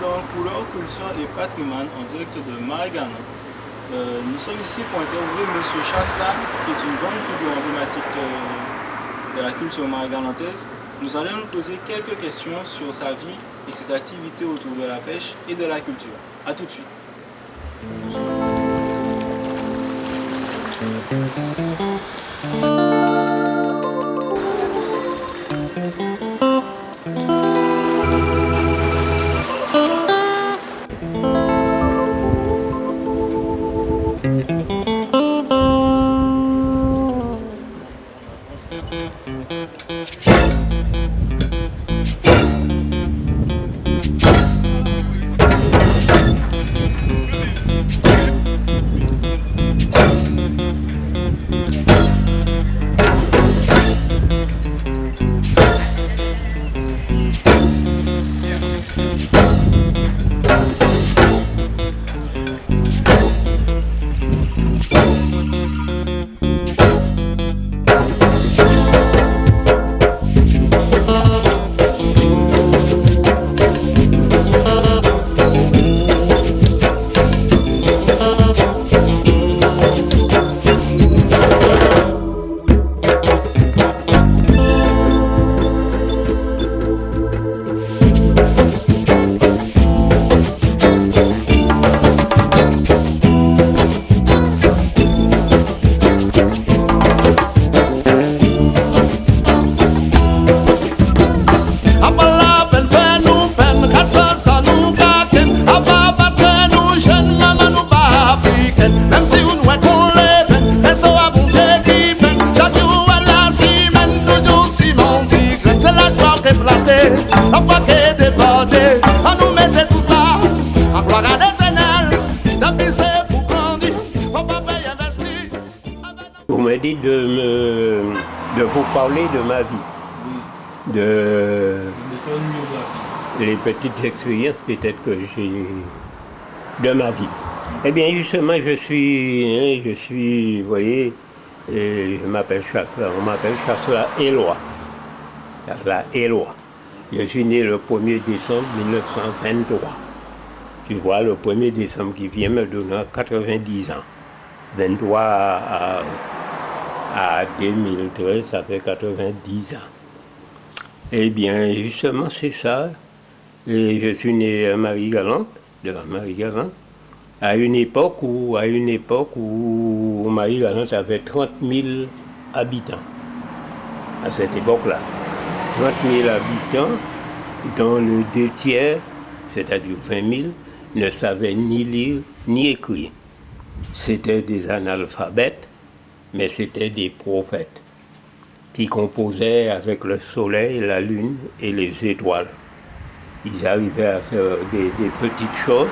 dans Couleurs, Culture et Patrimoine en direct de Marie-Galante. Nous sommes ici pour interviewer M. Chasla, qui est une grande figure emblématique de la culture marie-galantaise. Nous allons nous poser quelques questions sur sa vie et ses activités autour de la pêche et de la culture. A tout de suite. Vous me dites de vous parler de ma vie, de les petites expériences peut-être que j'ai de ma vie. Eh bien justement, je suis, vous voyez, je m'appelle Chasla, on m'appelle Chasla Éloi. Chasla Éloi. Je suis né le 1er décembre 1923. Tu vois, le 1er décembre qui vient me donner 90 ans. 23 à 2013, ça fait 90 ans. Eh bien, justement, c'est ça. Et je suis né à Marie-Galante, à une époque où Marie-Galante avait 30 000 habitants. À cette époque-là. 30 000 habitants, dont le 2 tiers, c'est-à-dire 20 000, ne savaient ni lire ni écrire. C'était des analphabètes, mais c'était des prophètes qui composaient avec le soleil, la lune et les étoiles. Ils arrivaient à faire des petites choses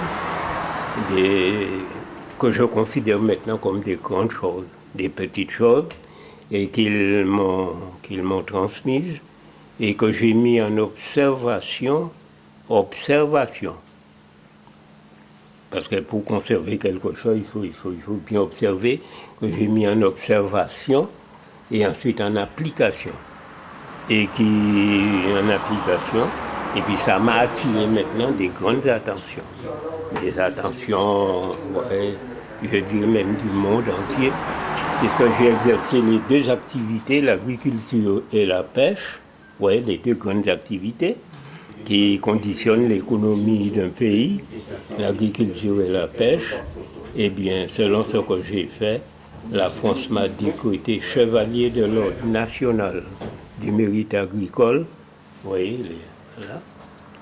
que je considère maintenant comme des grandes choses, des petites choses, et qu'ils m'ont transmises et que j'ai mis en observation. Parce que pour conserver quelque chose, il faut bien observer, que j'ai mis en observation et ensuite en application. Et puis ça m'a attiré maintenant des grandes attentions. Des attentions, ouais, je dirais même du monde entier. Puisque j'ai exercé les deux activités, l'agriculture et la pêche, ouais, les deux grandes activités qui conditionnent l'économie d'un pays, l'agriculture et la pêche. Eh bien, selon ce que j'ai fait, la France m'a décrété chevalier de l'ordre national du mérite agricole, vous voyez, là,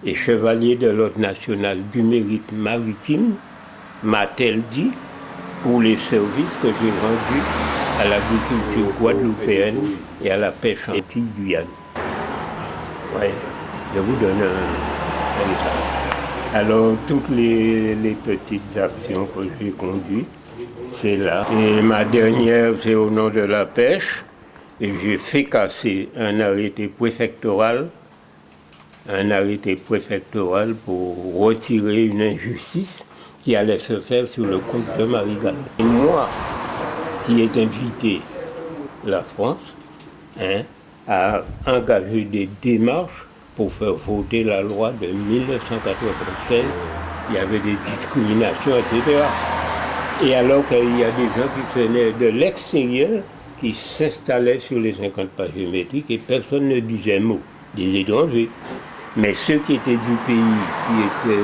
et chevalier de l'ordre national du mérite maritime, m'a-t-elle dit, pour les services que j'ai rendus à l'agriculture guadeloupéenne et à la pêche en Guyane. Ouais. Je vous donne comme ça. Alors, toutes les petites actions que j'ai conduites, c'est là. Et ma dernière, c'est au nom de la pêche. Et j'ai fait casser un arrêté préfectoral pour retirer une injustice qui allait se faire sur le compte de Marie-Galante. Et moi, qui ai invité la France à engager des démarches pour faire voter la loi de 1996. Il y avait des discriminations, etc. Et alors qu'il y a des gens qui venaient de l'extérieur, qui s'installaient sur les 50 pas géométriques et personne ne disait mot, des étrangers. Mais ceux qui étaient du pays,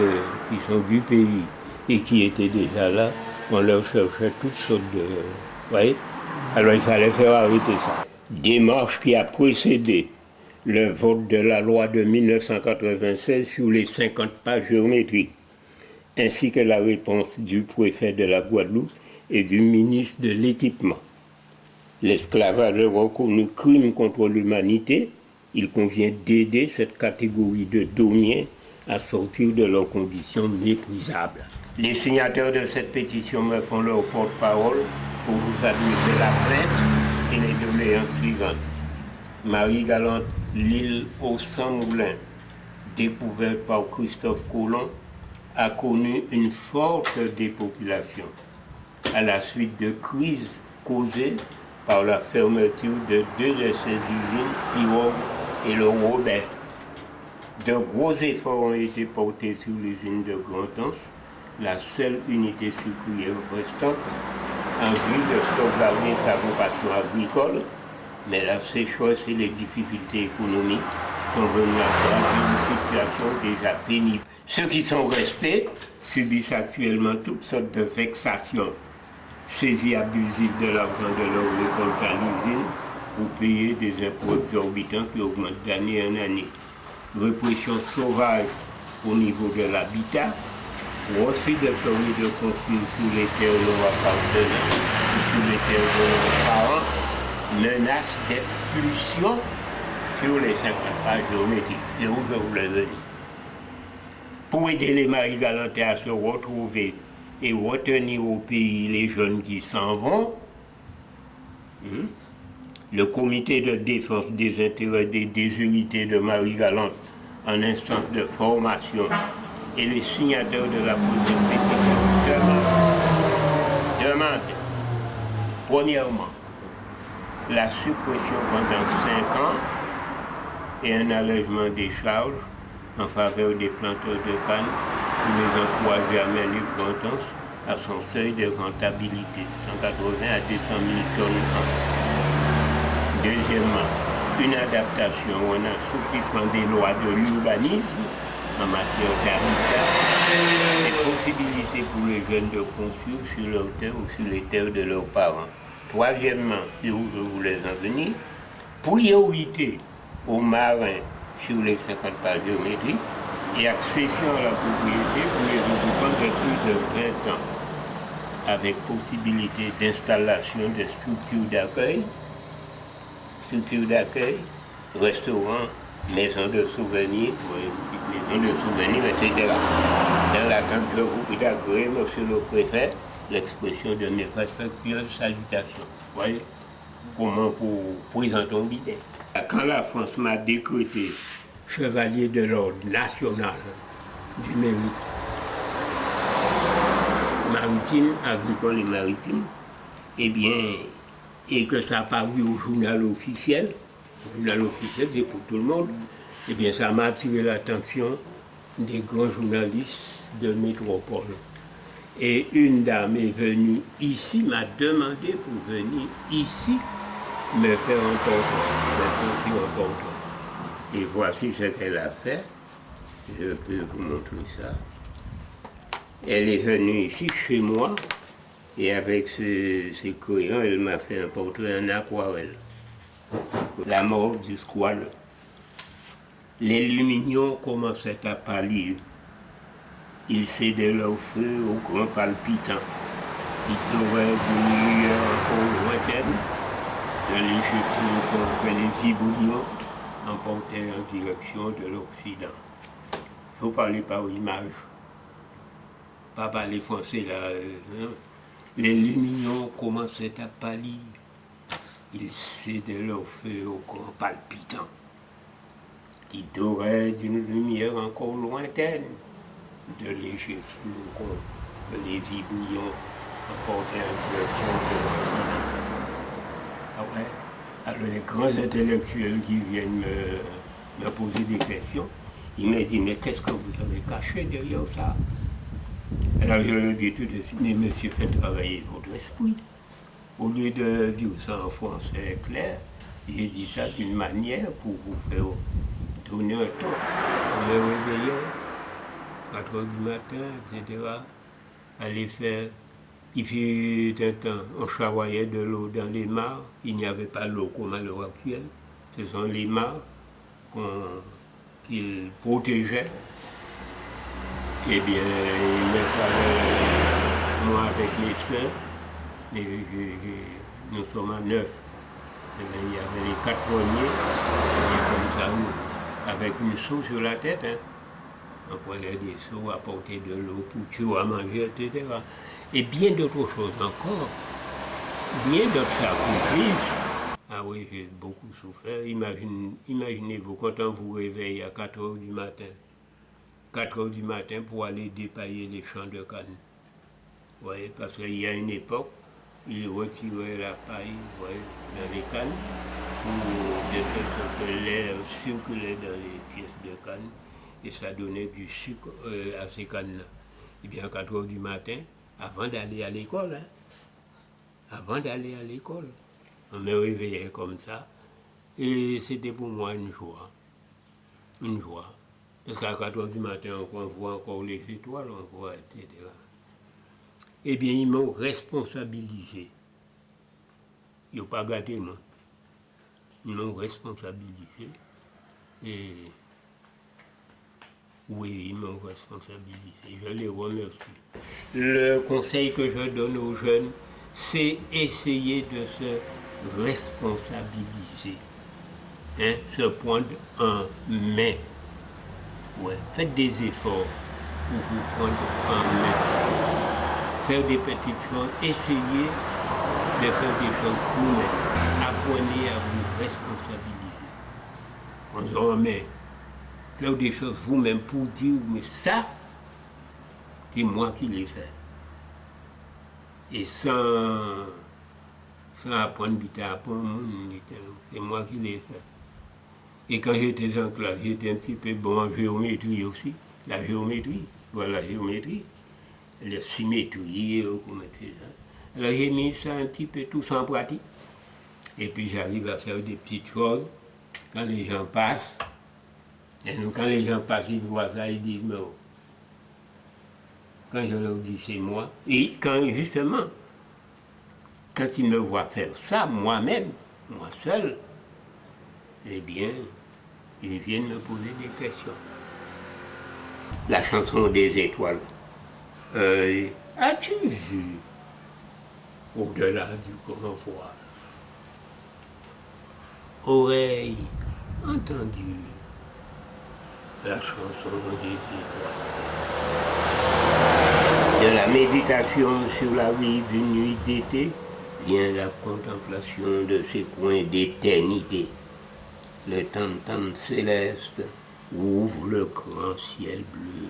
qui sont du pays et qui étaient déjà là, on leur cherchait toutes sortes de... Vous voyez? Alors il fallait faire arrêter ça. Démarche qui a précédé le vote de la loi de 1996 sur les 50 pas géométriques, ainsi que la réponse du préfet de la Guadeloupe et du ministre de l'Équipement. L'esclavage est reconnu crime contre l'humanité. Il convient d'aider cette catégorie de Domiens à sortir de leurs conditions méprisables. Les signataires de cette pétition me font leur porte-parole pour vous adresser la plainte et les doléances suivantes. Marie-Galante, l'île aux 100 moulins, découverte par Christophe Colomb, a connu une forte dépopulation à la suite de crises causées par la fermeture de 2 de ses usines, Pirogue et le Robert. De gros efforts ont été portés sur l'usine de Grand-Anse, la seule unité sucrière restante, en vue de sauvegarder sa vocation agricole, mais la sécheresse et les difficultés économiques sont venus aggraver une situation déjà pénible. Ceux qui sont restés subissent actuellement toutes sortes de vexations, saisie abusive de l'argent de leur récolte à l'usine pour payer des impôts exorbitants qui augmentent d'année en année. Répression sauvage au niveau de l'habitat, refus de permis de construire sur les terres leur appartenant ou sur les terres de leurs parents, menace d'expulsion sur les 50 pas géométriques. Et où je voulais venir. Pour aider les Marie-Galantais à se retrouver et retenir au pays les jeunes qui s'en vont, le comité de défense des intérêts des déshérités de Marie-Galante en instance de formation et les signataires de la présente pétition demandent, premièrement, la suppression pendant 5 ans et un allègement des charges en faveur des planteurs de canne pour les encourager à mener Grand-Anse à son seuil de rentabilité, 180 à 200 000 tonnes par an. Deuxièmement, une adaptation ou un assouplissement des lois de l'urbanisme en matière d'habitat, des possibilités pour les jeunes de construire sur leurs terres ou sur les terres de leurs parents. Troisièmement, et où je voulais en venir, priorité aux marins sur les 50 pas géométriques et accession à la propriété pour les occupants de plus de 20 ans, avec possibilité d'installation de structures d'accueil, restaurants, maisons de souvenirs, etc. Dans l'attente que vous pouvez agréer, monsieur le préfet, l'expression de mes respectueuses salutations. Vous voyez comment pour présenter un bidet. Quand la France m'a décrété chevalier de l'ordre national du mérite maritime, agricole et maritime, eh bien, et que ça a paru au journal officiel c'est pour tout le monde, eh bien ça m'a attiré l'attention des grands journalistes de métropole. Et une dame est venue ici, m'a demandé pour venir ici me faire un portrait. Et voici ce qu'elle a fait. Je peux vous montrer ça. Elle est venue ici chez moi et avec ses crayons, elle m'a fait un portrait en aquarelle. La mort du squale. Les lumignons commençaient à pâlir. Ils cédaient leur feu au grand palpitant. Ils doraient d'une lueur encore lointaine, de léger feu contre les vibrillants emportaient en direction de l'Occident. Il faut parler par image, pas parler français là. Les lumignons commençaient à pâlir. Ils cédaient leur feu au grand palpitant, qui dorait d'une lumière encore lointaine, de légers flocons que les vibrillants emportaient en direction de l'Occident. Ah ouais, alors les grands intellectuels qui viennent m'a posé des questions. Il m'a dit, mais qu'est-ce que vous avez caché derrière ça? Alors je lui ai dit tout de suite, mais monsieur, faites travailler votre esprit. Au lieu de dire ça en français clair, j'ai dit ça d'une manière pour vous faire donner un ton. On me réveillait, 4 heures du matin, etc. Aller faire. Il fut un temps, on charroyait de l'eau dans les mares. Il n'y avait pas l'eau comme à l'heure actuelle. Ce sont les mares qu'il protégeait. Eh bien, il me fallait, moi avec mes soeurs, nous sommes à 9. Eh bien, il y avait les 4 premiers, et comme ça, avec une seau sur la tête. Hein. On prenait des seaux, apporter de l'eau pour tuer à manger, etc. Et bien d'autres choses encore, bien d'autres sacrifices. Ah oui, j'ai beaucoup souffert. Imaginez-vous, quand on vous réveille à 4 heures du matin, 4 heures du matin pour aller dépailler les champs de canne. Vous voyez, parce qu'il y a une époque, ils retiraient la paille, vous voyez, dans les cannes, pour de telle sorte que l'air circulait dans les pièces de canne, et ça donnait du sucre à ces cannes-là. Et bien à 4 heures du matin, avant d'aller à l'école, on me réveillait comme ça, et c'était pour moi une joie. Une joie. Parce qu'à 4 heures du matin, on voit encore les étoiles, on voit, etc. Eh bien, ils m'ont responsabilisé. Ils n'ont pas gâté, moi. Ils m'ont responsabilisé. Et oui, ils m'ont responsabilisé. Je les remercie. Le conseil que je donne aux jeunes, c'est essayer de se responsabiliser. Hein, se prendre en main. Ouais. Faites des efforts pour vous prendre en main. Faire des petites choses, essayez de faire des choses vous-même. Apprenez à vous responsabiliser. Prendre en main. Faire des choses vous-même pour dire, mais ça, c'est moi qui l'ai fait. Et sans apprendre vite à apprendre, c'est moi qui l'ai fait. Et quand j'étais en classe, j'étais un petit peu bon en géométrie aussi. La géométrie, voilà la géométrie. La symétrie, comment c'est ça. Alors j'ai mis ça un petit peu tous en pratique. Et puis j'arrive à faire des petites choses. Quand les gens passent, ils voient ça, ils disent, mais oh. Quand je leur dis c'est moi, et quand justement, quand ils me voient faire ça, moi-même, moi seul, eh bien, ils viennent me poser des questions. La chanson des étoiles. As-tu vu au-delà du grand voile? Oreille entendu la chanson des étoiles. De la méditation sur la rive d'une nuit d'été vient la contemplation de ces coins d'éternité. Le tam-tam céleste ouvre le grand ciel bleu.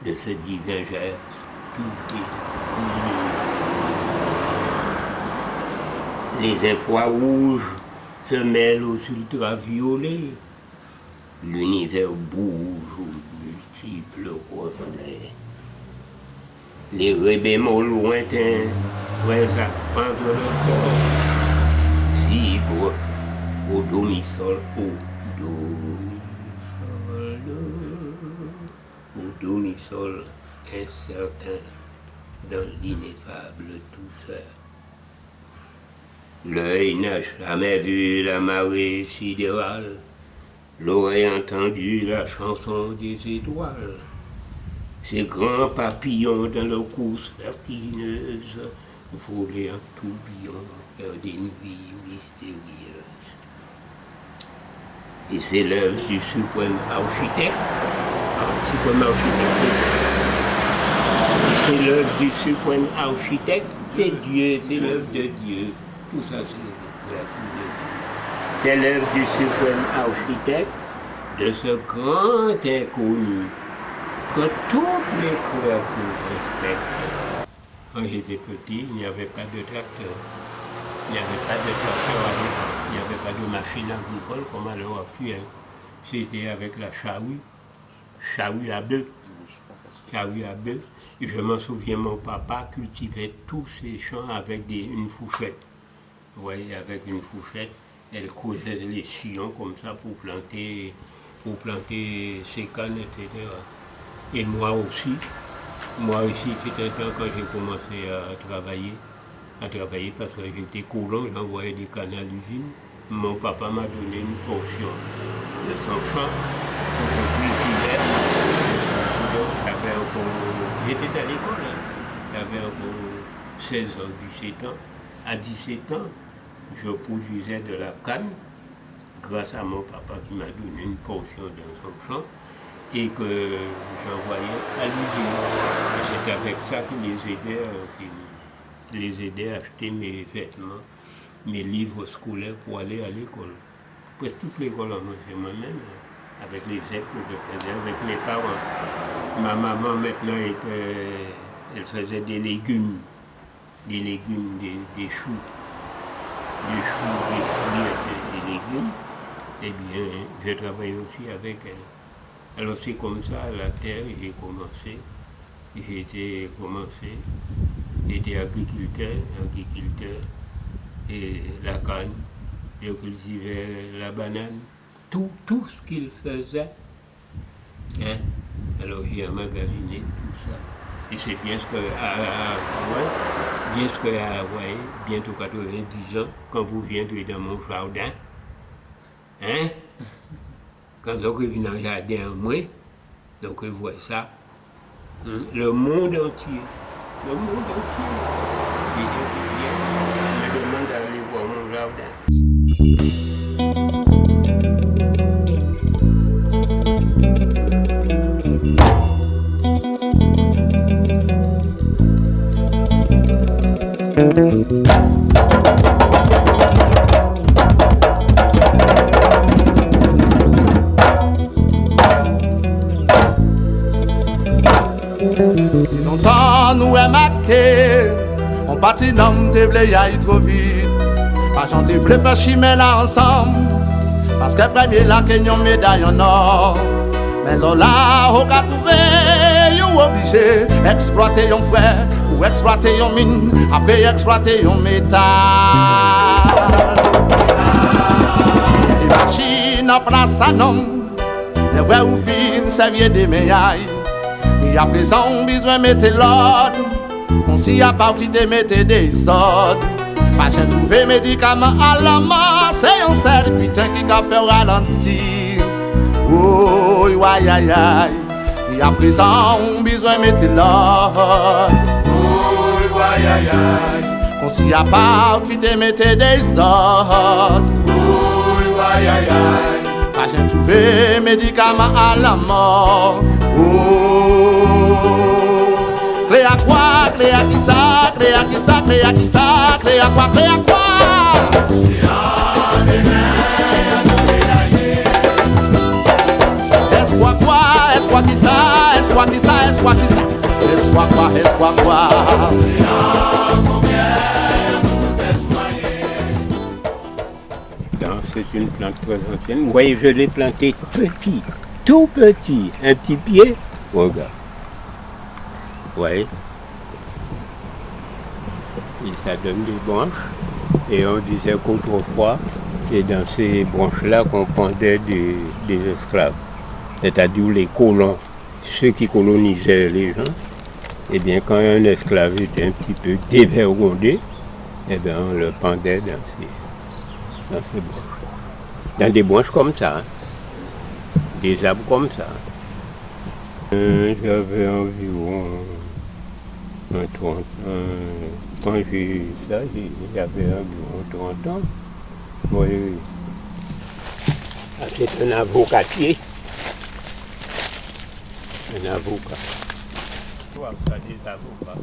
De ce divin geste, tout est bleu. Les infrarouges se mêlent aux ultraviolets. L'univers bouge aux multiples reflets. Les ré bémols lointains affrontent le corps, vibrent au domisol, au domisol incertain, dans l'ineffable douceur. L'œil n'a jamais vu la marée sidérale, l'oreille entendu la chanson des étoiles. Ces grands papillons dans leur course vertigineuse volaient en tourbillon vers des nuits mystérieuses. Et c'est l'œuvre du suprême architecte. C'est l'œuvre du suprême architecte, c'est Dieu, c'est l'œuvre de Dieu. Tout ça, c'est l'œuvre de Dieu. C'est l'œuvre du suprême architecte, de ce grand inconnu que toutes les créatures respectent. Quand j'étais petit, il n'y avait pas de tracteur. Il n'y avait pas de tracteur à l'époque. n'y avait pas de machine agricole comme à l'heure actuelle. C'était avec la charrue à bœuf. Et je m'en souviens, mon papa cultivait tous ses champs avec une fourchette. Vous voyez, avec une fourchette, elle creusait les sillons comme ça pour planter ses cannes, etc. Et moi aussi, c'était un temps quand j'ai commencé à travailler parce que j'étais colon, j'envoyais des cannes à l'usine. Mon papa m'a donné une portion de son champ pour que je cultivais. J'étais à l'école, j'avais encore 16 ans, 17 ans. À 17 ans, je produisais de la canne grâce à mon papa qui m'a donné une portion dans son champ et que j'envoyais à l'usine. C'est avec ça qui les aidait à acheter mes vêtements, mes livres scolaires pour aller à l'école. Presque toute l'école en faisait moi-même, avec les aides que je faisais avec mes parents. Ma maman maintenant elle faisait des légumes, des choux, des fruits, des légumes. Eh bien, je travaillais aussi avec elle. Alors c'est comme ça, à la terre, j'étais agriculteur, et la canne, je cultivais la banane, tout ce qu'il faisait. Hein? Alors j'ai emmagasiné tout ça. Et c'est bien ce que à Hawaï, bientôt 90 ans, quand vous viendrez dans mon jardin, hein? Quand vous venez dans le jardin en moi, donc vous voyez ça, le monde entier, il me demande d'aller voir mon jardin. Longtemps nous est marqué, on partit dans te vle y aille trop vite. Pas chanter vle faire chimé là ensemble, parce que premier là que yon médaille en or. Mais là, on a trouvé, yon obligé exploiter yon frère, ou exploiter yon mine, après exploiter yon métal. Les machines en place à nom, les vrais ou fines servir des médailles. Et à présent, on besoin de mettre l'ordre. On s'y a pas qui te mette des ordres. Pas j'ai trouvé médicaments à la mort. C'est un seul putain qui a fait ralentir. Oh, aïe aïe aïe. Et à présent, on besoin de mettre l'ordre. Oh, aïe aïe aïe. On s'y a pas qui te mette des ordres. Oh, aïe aïe aïe. Pas j'ai trouvé médicaments à la mort. Clé à quoi, clé à qui ça, clé à qui ça, clé à qui ça, clé à quoi, clé à quoi? Espoir quoi, espoir qui ça, espoir qui ça, espoir qui ça, espoir quoi, espoir quoi? C'est une plante très ancienne. Vous voyez, je l'ai planté petit, tout petit, un petit pied. Regarde. Vous voyez. Et ça donne des branches. Et on disait qu'autrefois, c'est dans ces branches-là qu'on pendait des esclaves. C'est-à-dire les colons, ceux qui colonisaient les gens. Eh bien, quand un esclave était un petit peu dévergondé, eh bien, on le pendait dans ces branches. Dans des branches comme ça, hein. Des arbres comme ça. J'avais environ 30 ans. Quand j'ai eu ça, j'avais environ 30 ans. Oui. C'est un avocatier. Un avocat. Ça, des avocats.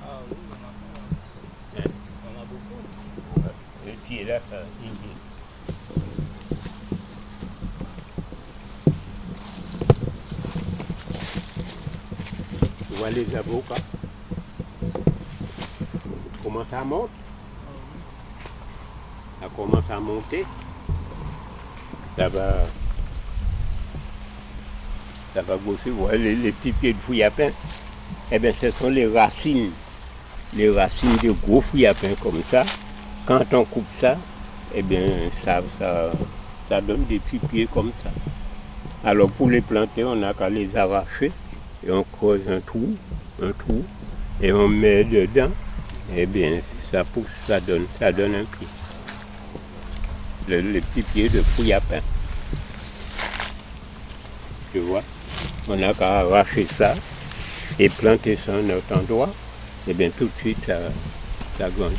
Ah oui, on a beaucoup. Le pied là, ça, tu vois les avocats. Comment ça monte? Ça commence à monter. Ça va grossir. Ouais, les petits pieds de fouille à pain, eh bien, ce sont les racines de gros fouille à pain comme ça. Quand on coupe ça, eh bien, ça donne des petits pieds comme ça. Alors, pour les planter, on n'a qu'à les arracher et on creuse un trou, et on met dedans. Eh bien, ça pousse, ça donne un pied. Les petits pieds de fouille à pain. Tu vois, on n'a qu'à arracher ça et planter ça à un autre endroit. Et bien tout de suite, ça grandit.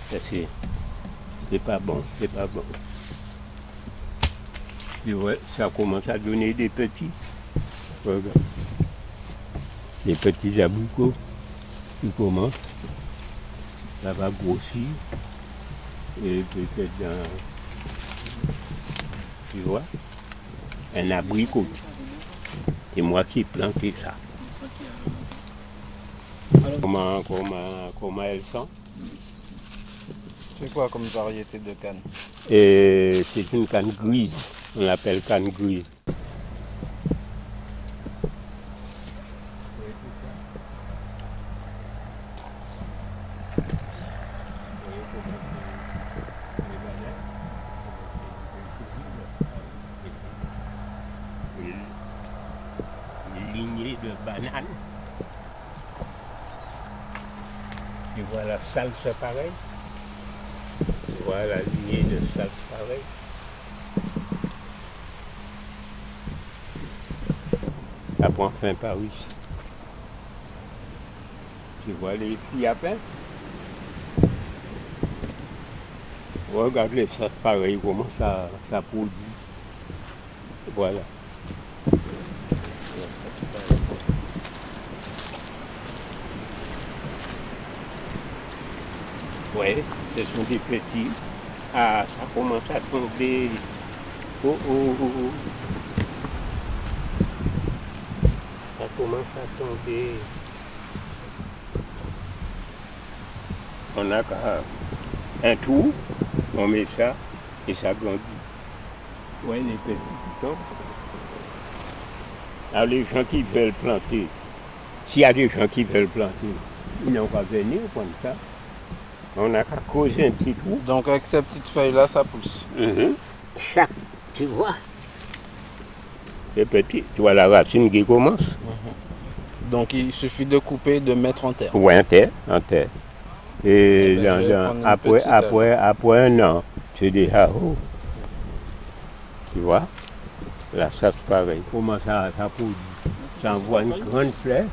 Ça c'est pas bon. Tu vois, ça commence à donner des petits. Regarde. Des petits abricots qui commencent. Ça va grossir. Et peut-être tu vois, un abricot. C'est moi qui ai planté ça. Comment elles sont? C'est quoi comme variété de canne? Et c'est une canne grise. On l'appelle canne grise. Lignée de bananes. Tu vois la salse pareil. Tu vois la lignée de salse pareil. Ça prend fin par ici. Tu vois les filles à pain. Regarde les salses pareil, comment ça produit. Voilà. Oui, ce sont des petits. Ah, ça commence à tomber. Oh. Ça commence à tomber. On a qu'à un trou, on met ça et ça grandit. Oui, les petits qui tombent. Alors les gens qui veulent planter, s'il y a des gens qui veulent planter, ils n'ont pas venir comme ça. On n'a qu'à creuser un petit trou. Donc avec ces petites feuilles-là, ça pousse. Chaque, tu vois. C'est petit, tu vois la racine qui commence. Donc il suffit de couper, de mettre en terre. Oui, en terre. Et après un an, c'est déjà haut. Tu vois. Là, ça c'est pareil. Comment ça produit? Ça envoie une grande fleur.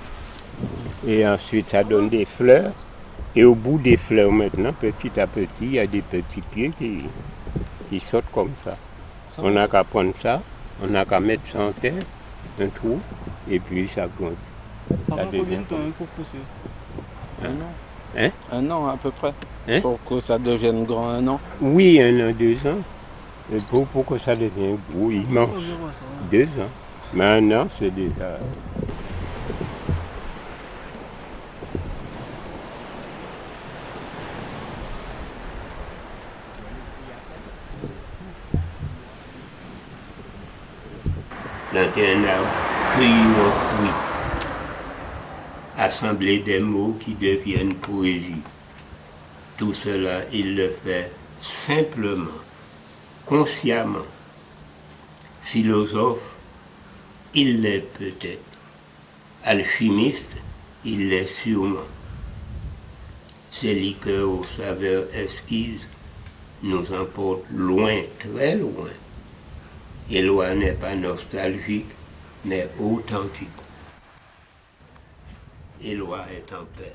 Et ensuite, ça donne des fleurs. Et au bout des fleurs maintenant, petit à petit, il y a des petits pieds qui sortent comme ça. On n'a qu'à prendre ça, on n'a qu'à mettre ça en terre, un trou, et puis ça grandit. Ça prend combien de temps pour pousser? Un an. Hein? Un an à peu près. Hein? Pour que ça devienne grand, un an. Oui, 1 an, 2 ans. Et pour que ça devienne gros, immense. 2 ans. Mais 1 an, c'est déjà... Planter un arbre, cueillir un fruit, assembler des mots qui deviennent poésie. Tout cela, il le fait simplement, consciemment. Philosophe, il l'est peut-être. Alchimiste, il l'est sûrement. Ces liqueurs aux saveurs exquises nous emportent loin, très loin. Éloi n'est pas nostalgique, mais authentique. Éloi est en paix.